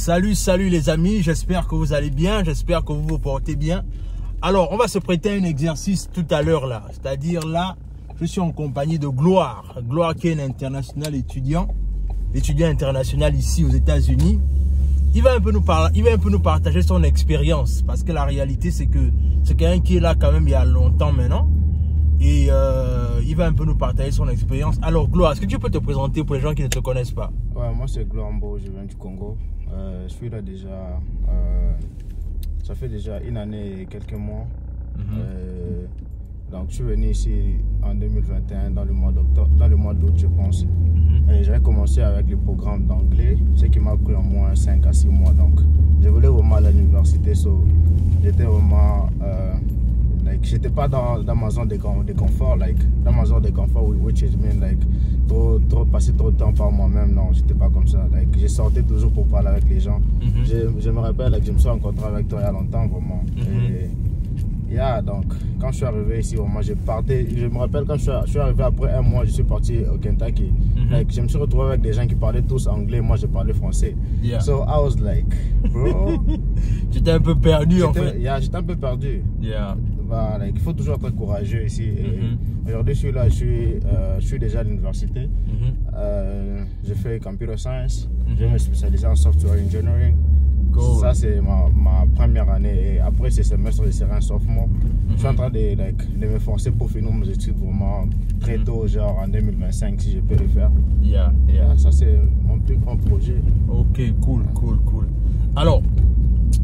Salut les amis, j'espère que vous allez bien, j'espère que vous vous portez bien. Alors, on va se prêter à un exercice tout à l'heure là, c'est-à-dire là, je suis en compagnie de Gloire. Gloire qui est un international étudiant international ici aux États-Unis. Il va un peu nous partager son expérience parce que la réalité c'est que c'est quelqu'un qui est là quand même il y a longtemps maintenant. Et il va un peu nous partager son expérience. Alors Gloire, est-ce que tu peux te présenter pour les gens qui ne te connaissent pas? Ouais, moi c'est Gloire Mbo, je viens du Congo. Je suis là déjà, ça fait déjà une année et quelques mois. Donc je suis venu ici en 2021 dans le mois d'août je pense. Et j'ai commencé avec le programme d'anglais, ce qui m'a pris au moins 5 à 6 mois. Donc je voulais vraiment aller à l'université, j'étais vraiment... j'étais pas dans ma zone de confort, dans ma zone de confort, which is mean passer trop de temps par moi-même. Non, j'étais pas comme ça. Je sortais toujours pour parler avec les gens. Je me rappelle que je me suis rencontré avec toi il y a longtemps vraiment. Donc quand je suis arrivé ici, vraiment, je me rappelle quand je suis arrivé après un mois, je suis parti au Kentucky. Je me suis retrouvé avec des gens qui parlaient tous anglais, moi je parlais français. So I was like, bro. Tu étais un peu perdu en fait. J'étais un peu perdu. Il faut toujours être courageux ici. Aujourd'hui, je suis là, je suis déjà à l'université. J'ai fait computer science. Je me spécialisé en software engineering. Cool. Ça, c'est ma première année. Et après ce semestre, je serai un sophomore. Je suis en train de me forcer pour finir mes études vraiment très tôt, genre en 2025, si je peux le faire. Ça, c'est mon plus grand projet. Ok, cool. Alors,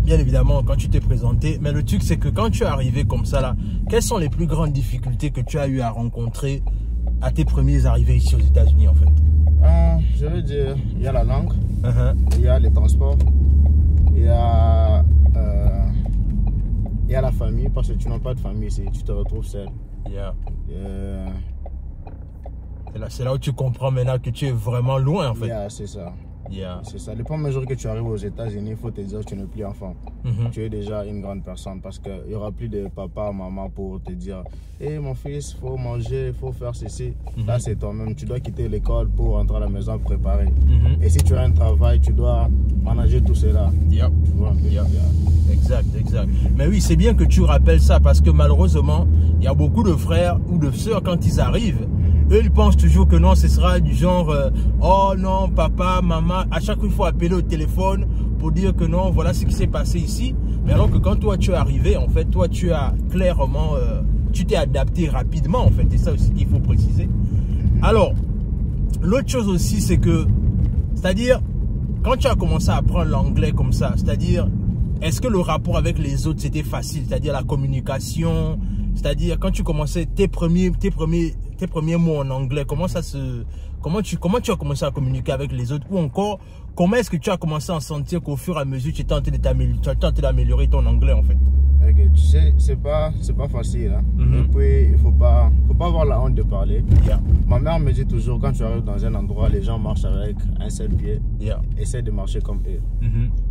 bien évidemment, quand tu t'es présenté, mais le truc, c'est que quand tu es arrivé comme ça, là, quelles sont les plus grandes difficultés que tu as eu à rencontrer à tes premiers arrivées ici aux États-Unis, en fait? Je veux dire, il y a la langue, il y a les transports, il y a la famille, parce que tu n'as pas de famille ici, tu te retrouves seul. C'est là où tu comprends maintenant que tu es vraiment loin, en fait. C'est ça. C'est ça. Le premier jour que tu arrives aux États-Unis, il faut te dire que tu n'es plus enfant. Tu es déjà une grande personne parce qu'il n'y aura plus de papa, maman pour te dire hey, mon fils, il faut manger, il faut faire ceci. Là, c'est toi-même. Tu dois quitter l'école pour rentrer à la maison préparer. Et si tu as un travail, tu dois manager tout cela. Tu vois, Exact. Mais oui, c'est bien que tu rappelles ça parce que malheureusement, il y a beaucoup de frères ou de sœurs quand ils arrivent. Eux, ils pensent toujours que non, ce sera du genre oh non, papa, maman. À chaque fois, il faut appeler au téléphone pour dire que non, voilà ce qui s'est passé ici. Mais alors que quand toi, tu es arrivé, en fait, toi, tu as clairement, tu t'es adapté rapidement, en fait. C'est ça aussi qu'il faut préciser. Alors, l'autre chose aussi, c'est que, c'est-à-dire, quand tu as commencé à apprendre l'anglais comme ça, c'est-à-dire, est-ce que le rapport avec les autres, c'était facile? C'est-à-dire la communication, c'est-à-dire quand tu commençais tes premiers mots en anglais, comment tu as commencé à communiquer avec les autres? Ou encore, comment est-ce que tu as commencé à sentir qu'au fur et à mesure, tu tentais d'améliorer ton anglais en fait? Tu sais, c'est pas facile. Et puis, il faut pas avoir la honte de parler. Ma mère me dit toujours, quand tu arrives dans un endroit, les gens marchent avec un seul pied. Essaie de marcher comme eux.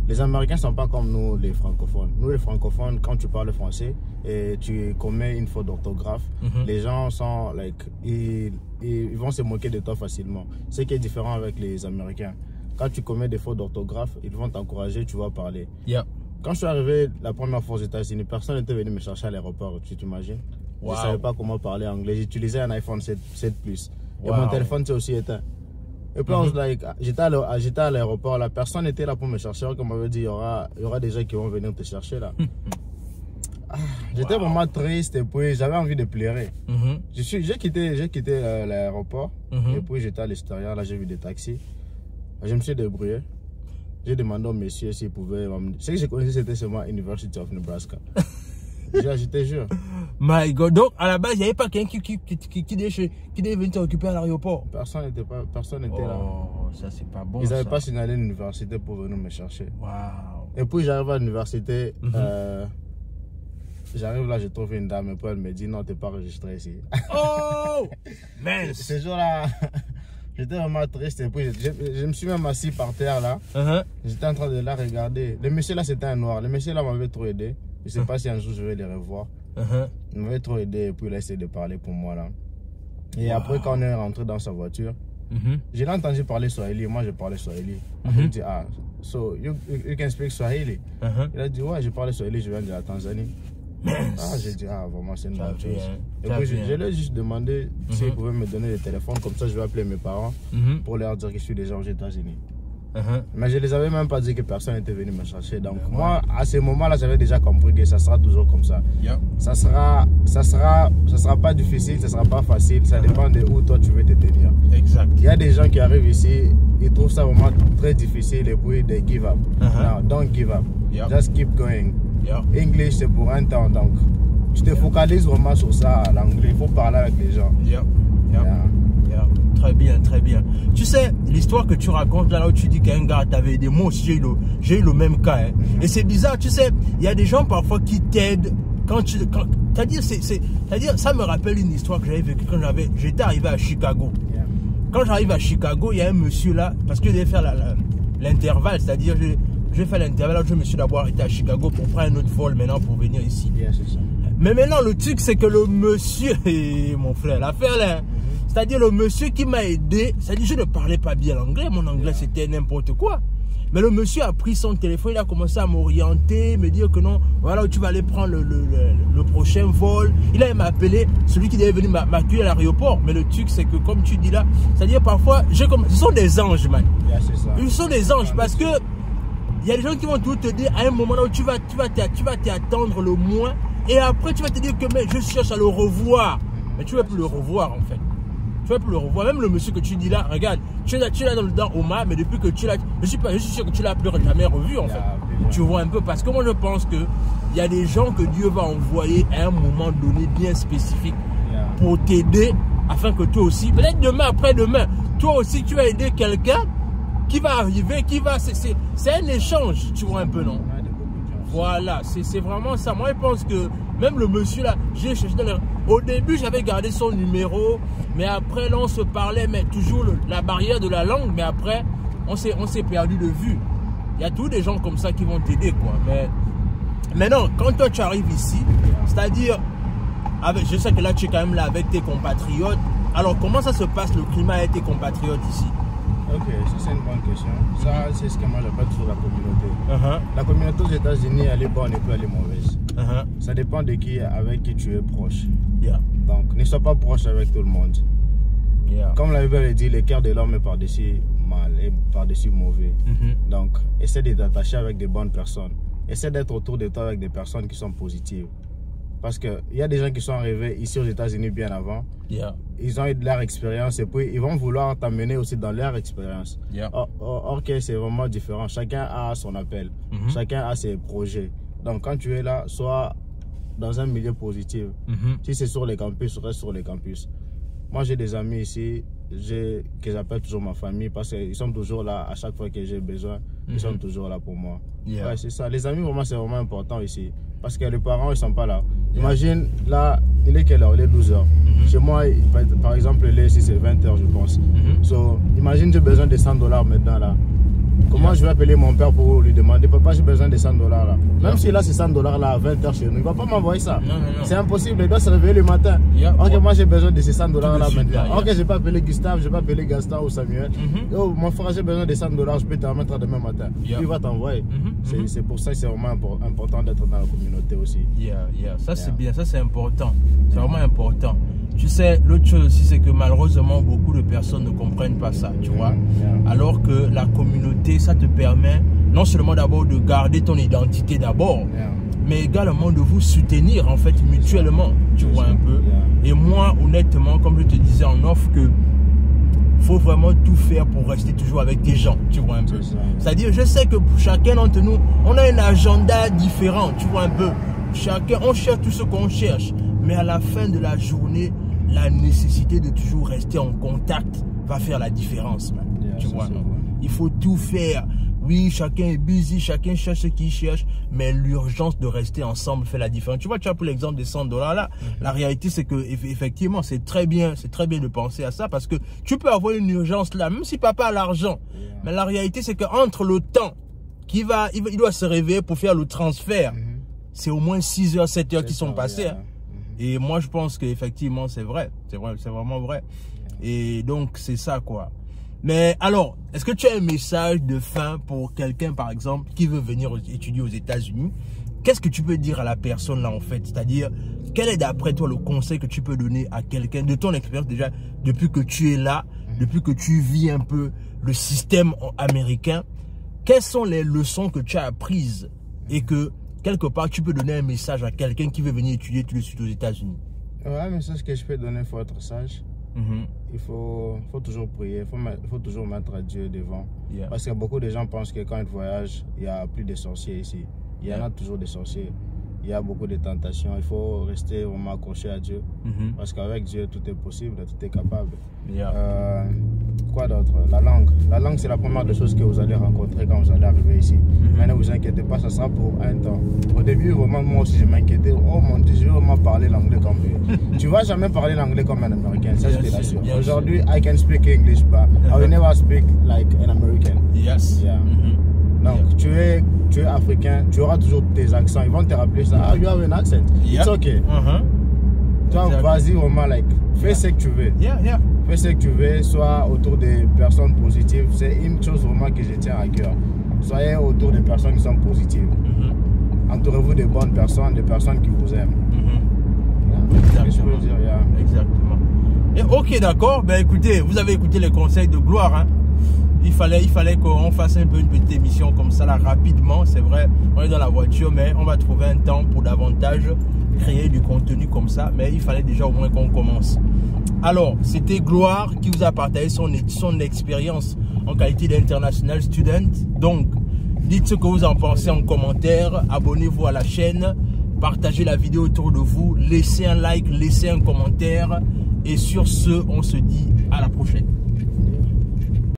Les Américains ne sont pas comme nous, les francophones. Nous, les francophones, quand tu parles français et tu commets une faute d'orthographe, les gens sont, ils vont se moquer de toi facilement. Ce qui est différent avec les Américains. Quand tu commets des fautes d'orthographe, ils vont t'encourager, tu vas parler. Quand je suis arrivé la première fois aux États-Unis, personne n'était venu me chercher à l'aéroport, tu t'imagines? Je ne savais pas comment parler anglais. J'utilisais un iPhone 7 Plus. Et mon téléphone s'est aussi éteint. Et puis j'étais à l'aéroport, la personne était là pour me chercher. Comme on m'avait dit, il y aura des gens qui vont venir te chercher là. J'étais vraiment triste et puis j'avais envie de pleurer. J'ai quitté l'aéroport et puis j'étais à l'extérieur, là j'ai vu des taxis. Je me suis débrouillé. J'ai demandé au monsieur s'il pouvait m'emmener. Ce que je connaissais, c'était seulement University of Nebraska. Je te jure. My God. Donc, à la base, il n'y avait pas quelqu'un qui devait venir t'occuper à l'aéroport. Personne n'était là. Oh, ça, c'est pas bon. Ils n'avaient pas signalé l'université pour venir me chercher. Wow. Et puis, j'arrive à l'université. J'arrive là, je trouve une dame. Et puis, elle me dit non, tu n'es pas enregistré ici. Oh! Man! Ce jour-là. J'étais vraiment triste et puis je me suis même assis par terre là. J'étais en train de la regarder. Le monsieur là c'était un noir. Le monsieur là m'avait trop aidé. Je sais pas si un jour je vais les revoir. Il m'avait trop aidé et puis il a essayé de parler pour moi là. Et après quand on est rentré dans sa voiture, je l'ai entendu parler Swahili. Moi je parlais Swahili. Il me dit so you can speak Swahili. Il a dit, ouais, je parle Swahili, je viens de la Tanzanie. J'ai dit, vraiment, c'est une bonne chose. Et puis, je lui ai juste demandé s'il pouvait me donner le téléphone, comme ça, je vais appeler mes parents pour leur dire que je suis déjà aux États-Unis. Mais je ne les avais même pas dit que personne n'était venu me chercher. Donc, moi, à ce moment-là, j'avais déjà compris que ça sera toujours comme ça. Ça sera pas difficile, ça sera pas facile. Ça dépend de où toi tu veux te tenir. Exact. Il y a des gens qui arrivent ici, ils trouvent ça vraiment très difficile et puis they give up. No, don't give up. Just keep going. English, c'est pour un temps. Donc, tu te focalises vraiment sur ça, l'anglais. Il faut parler avec les gens. Très bien, très bien. Tu sais, l'histoire que tu racontes là où tu dis qu'un gars t'avait aidé, moi aussi j'ai eu le même cas. Et c'est bizarre, tu sais, il y a des gens parfois qui t'aident c'est-à-dire, ça me rappelle une histoire que j'avais vécue quand j'étais arrivé à Chicago. Quand j'arrive à Chicago, il y a un monsieur là, parce que je devais faire l'intervalle, c'est-à-dire je vais faire l'intervalle, je me suis d'abord arrêté à Chicago pour prendre un autre vol maintenant pour venir ici. Mais maintenant le truc c'est que le monsieur, mon frère, l'affaire là, c'est-à-dire le monsieur qui m'a aidé, c'est-à-dire je ne parlais pas bien l'anglais, mon anglais c'était n'importe quoi. Mais le monsieur a pris son téléphone, il a commencé à m'orienter, me dire que non, voilà où tu vas aller prendre le prochain vol. Il a appelé celui qui devait venir m'accueillir à l'aéroport. Mais le truc c'est que comme tu dis là, c'est-à-dire parfois, ce sont des anges, man. Ils sont des anges parce que il y a des gens qui vont tout te dire à un moment où tu vas t'attendre le moins et après tu vas te dire que mais je cherche à le revoir. Mais tu ne vas plus le revoir en fait. Tu ne vas plus le revoir. Même le monsieur que tu dis là, regarde, tu l'as dans Omar, mais depuis que tu l'as, je suis sûr que tu l'as plus jamais revu en fait. Tu vois un peu parce que moi je pense que il y a des gens que Dieu va envoyer à un moment donné bien spécifique pour t'aider afin que toi aussi, peut-être demain, après-demain, toi aussi tu vas aider quelqu'un qui va arriver, c'est un échange, tu vois un peu, non? Voilà, c'est vraiment ça. Moi, je pense que même le monsieur là, j'ai cherché au début, j'avais gardé son numéro, mais après, là, on se parlait, mais toujours la barrière de la langue, mais après, on s'est perdu de vue. Il y a tous des gens comme ça qui vont t'aider, quoi. Mais maintenant, quand toi, tu arrives ici, c'est-à-dire, je sais que là, tu es quand même là avec tes compatriotes. Alors, comment ça se passe, le climat avec tes compatriotes ici? Ok, c'est une bonne question. Ça, c'est ce que moi j'appelle toujours la communauté. La communauté aux États-Unis, elle est bonne et puis elle est mauvaise. Ça dépend de avec qui tu es proche. Donc, ne sois pas proche avec tout le monde. Comme la Bible dit, le cœur de l'homme est par-dessus mal et par-dessus mauvais. Donc, essaie de t'attacher avec des bonnes personnes. Essaie d'être autour de toi avec des personnes qui sont positives. Parce qu'il y a des gens qui sont arrivés ici aux États-Unis bien avant. Ils ont eu de leur expérience et puis ils vont vouloir t'amener aussi dans leur expérience. Or que c'est vraiment différent. Chacun a son appel. Chacun a ses projets. Donc quand tu es là, sois dans un milieu positif. Si c'est sur les campus, reste sur les campus. Moi j'ai des amis ici que j'appelle toujours ma famille parce qu'ils sont toujours là à chaque fois que j'ai besoin. Ils sont toujours là pour moi. Ouais, c'est ça. Les amis, vraiment, c'est vraiment important ici. Parce que les parents, ils ne sont pas là. Imagine, là, il est quelle heure? Il est 12 h. Chez moi, par exemple, ici, c'est 20 h, je pense. So, imagine, j'ai besoin de $100 maintenant, là. Comment je vais appeler mon père pour lui demander, papa, j'ai besoin de $100 là. Même si là, c'est $100 là à 20 h chez nous, il ne va pas m'envoyer ça. C'est impossible, il doit se réveiller le matin. Ok, moi, j'ai besoin de ces $100 là maintenant. Ok, je vais pas appeler Gustave, je vais pas appeler Gaston ou Samuel. Oh, mon frère, j'ai besoin de $100, je peux te remettre demain matin. Il va t'envoyer. C'est pour ça que c'est vraiment important d'être dans la communauté aussi. Ça, c'est bien, ça, c'est important. C'est vraiment important. Tu sais, l'autre chose aussi, c'est que malheureusement, beaucoup de personnes ne comprennent pas ça, tu vois. Alors que la communauté, ça te permet non seulement d'abord de garder ton identité d'abord, mais également de vous soutenir en fait mutuellement, tu vois un peu. Et moi, honnêtement, comme je te disais en off, que faut vraiment tout faire pour rester toujours avec des gens, tu vois un peu. C'est-à-dire, je sais que pour chacun d'entre nous, on a un agenda différent, tu vois un peu. Chacun, on cherche tout ce qu'on cherche, mais à la fin de la journée, la nécessité de toujours rester en contact va faire la différence, man. Tu vois, non? Il faut tout faire. Oui, chacun est busy, chacun cherche ce qu'il cherche, mais l'urgence de rester ensemble fait la différence. Tu vois, tu as pour l'exemple des $100 là. La réalité, c'est que effectivement, c'est très bien de penser à ça parce que tu peux avoir une urgence là, même si papa a l'argent. Mais la réalité, c'est qu'entre le temps il doit se réveiller pour faire le transfert, c'est au moins 6 h, 7 h qui sont passées. Hein. Et moi, je pense qu'effectivement, c'est vrai. C'est vraiment vrai. Et donc, c'est ça, quoi. Mais alors, est-ce que tu as un message de fin pour quelqu'un, par exemple, qui veut venir étudier aux États-Unis? Qu'est-ce que tu peux dire à la personne là en fait? C'est-à-dire, quel est d'après toi le conseil que tu peux donner à quelqu'un de ton expérience déjà, depuis que tu es là, depuis que tu vis un peu le système américain? Quelles sont les leçons que tu as apprises et que quelque part tu peux donner un message à quelqu'un qui veut venir étudier tout de suite aux États-Unis? Ouais, un message que je peux donner, il faut être sage. Il faut toujours prier, il faut toujours mettre Dieu devant. Parce que beaucoup de gens pensent que quand ils voyagent, il n'y a plus de sorciers ici. Il y en a toujours des sorciers. Il y a beaucoup de tentations. Il faut rester vraiment accroché à Dieu. Parce qu'avec Dieu, tout est possible, tout est capable. Quoi d'autre? La langue. La langue, c'est la première des choses que vous allez rencontrer quand vous allez arriver ici. Mais ne vous inquiétez pas, ça sera pour un temps. Au début, vraiment, moi aussi, je m'inquiétais. Oh mon Dieu, je vais vraiment parler l'anglais comme lui. Tu ne vas jamais parler l'anglais comme un Américain, ça je te l'assure. Aujourd'hui, I can speak English, but I will never speak like an American. Yes. Yeah. Donc, tu es africain, tu auras toujours tes accents. Ils vont te rappeler ça. Ah, you have an accent. It's okay. Toi, vas-y, vraiment, like, fais ce que tu veux. Fais ce que tu veux, sois autour des personnes positives. C'est une chose vraiment que je tiens à cœur. Soyez autour des personnes qui sont positives. Entourez-vous de bonnes personnes, des personnes qui vous aiment. Exactement. Je peux dire, exactement. Et ok, d'accord. Ben écoutez, vous avez écouté les conseils de Gloire. Hein. Il fallait qu'on fasse un peu une petite émission comme ça là rapidement. C'est vrai, on est dans la voiture, mais on va trouver un temps pour davantage créer du contenu comme ça. Mais il fallait déjà au moins qu'on commence. Alors, c'était Gloire qui vous a partagé son expérience en qualité d'international student. Donc, dites ce que vous en pensez en commentaire. Abonnez-vous à la chaîne. Partagez la vidéo autour de vous. Laissez un like, laissez un commentaire. Et sur ce, on se dit à la prochaine.